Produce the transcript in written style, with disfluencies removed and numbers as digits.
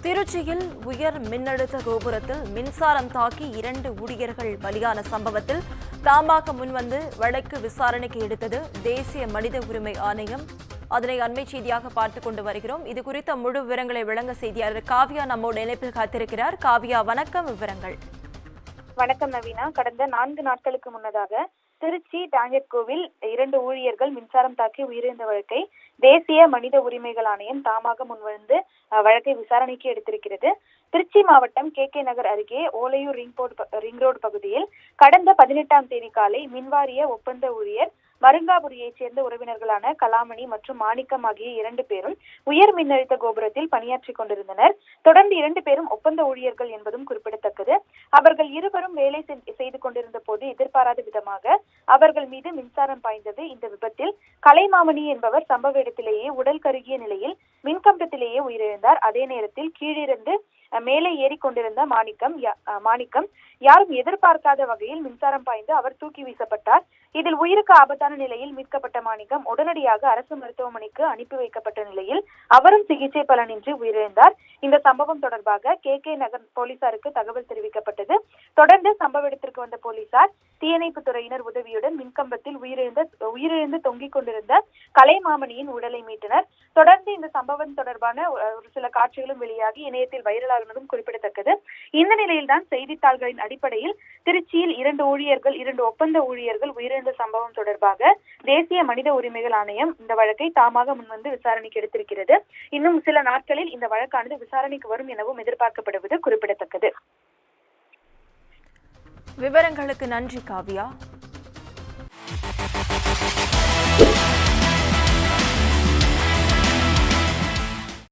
திருச்சியில் உயர் மின்னழுத்த கோபுரத்தில் மின்சாரம் தாக்கி 2 ஊழியர்கள் பலியான சம்பவத்தில் தமாக முன்வந்து வழக்கு விசாரணைக்கு எடுத்தது தேசிய மனித உரிமை ஆணையம். அதனை அண்மை செய்தியாக பார்த்துக் கொண்டு வருகிறோம். இது குறித்த முழு விவரங்களை வழங்க செய்தியாளர் காவியா நம்மோடு இணைப்பில் காத்திருக்கிறார். காவியா, வணக்கம். விவரங்கள். வணக்கம் நவீனா. கடந்த 4 நாட்களுக்கு முன்னதாக திருச்சி டாங்கெட் கோவில் 2 ஊழியர்கள் மின்சாரம் தாக்கி உயிரிழந்த வழக்கை தேசிய மனித உரிமைகள் ஆணையம் தாமாக முன்வந்து வழக்கை விசாரணைக்கு எடுத்திருக்கிறது. திருச்சி மாவட்டம் KK நகர் அருகே ஓலையூர் ரிங் ரோடு பகுதியில் கடந்த 18ஆம் தேதி காலை மின்வாரிய ஒப்பந்த ஊழியர் மருங்காபுரியைச் சேர்ந்த உறவினர்களான கலாமணி மற்றும் மாணிக்கம் ஆகிய 2 பேரும் உயர் மின்னழுத்த கோபுரத்தில் பணியாற்றிக் கொண்டிருந்தனர். தொடர்ந்து 2 பேரும் ஒப்பந்த ஊழியர்கள் என்பதும் குறிப்பிடத்தக்கது. அவர்கள் இருவரும் வேலை செய்து கொண்டிருந்த போது எதிர்பாராத விதமாக அவர்கள் மீது மின்சாரம் பாய்ந்தது. இந்த விபத்தில் கலைமாமணி என்பவர் சம்பவ இடத்திலேயே உடல் கருகிய நிலையில் மின்கம்பத்திலேயே உயிரிழந்தார். அதே நேரத்தில் கீழிருந்து மேலே ஏறிக்கொண்டிருந்த மாணிக்கம் யாரும் எதிர்பார்க்காத வகையில் மின்சாரம் பாய்ந்து அவர் தூக்கி வீசப்பட்டார். இதில் உயிருக்கு ஆபத்தான நிலையில் மீட்கப்பட்ட மாணிக்கம் உடனடியாக அரசு மருத்துவமனைக்கு அனுப்பி வைக்கப்பட்ட நிலையில் அவரும் சிகிச்சை பலனின்றி உயிரிழந்தார். இந்த சம்பவம் தொடர்பாக KK நகர் போலீசாருக்கு தகவல் தெரிவிக்கப்பட்டது. தொடர்ந்து சம்பவ இடத்திற்கு வந்த போலீசார் தீயணைப்பு துறையினர் உதவியுடன் மின்கம்பத்தில் உயிரிழந்து தொங்கிக் கொண்டிருந்த கலைமாமணியின் உடலை மீட்டனர். தொடர்ந்து இந்த சம்பவம் தொடர்பான ஒரு சில காட்சிகளும் வெளியாகி இணையத்தில் வைரலானதும் குறிப்பிடத்தக்கது. இந்த நிலையில்தான் செய்தித்தாள்களின் அடிப்படையில் திருச்சியில் 2 ஒப்பந்த ஊழியர்கள் உயிரிழந்த சம்பவம் தொடர்பாக தேசிய மனித உரிமைகள் ஆணையம் இந்த வழக்கை தாமாக முன்வந்து விசாரணைக்கு எடுத்திருக்கிறது. இன்னும் சில நாட்களில் இந்த வழக்கானது விசாரணைக்கு வரும் எனவும் எதிர்பார்க்கப்படுவது குறிப்பிடத்தக்கது. விவரங்களுக்கு நன்றி காவியா.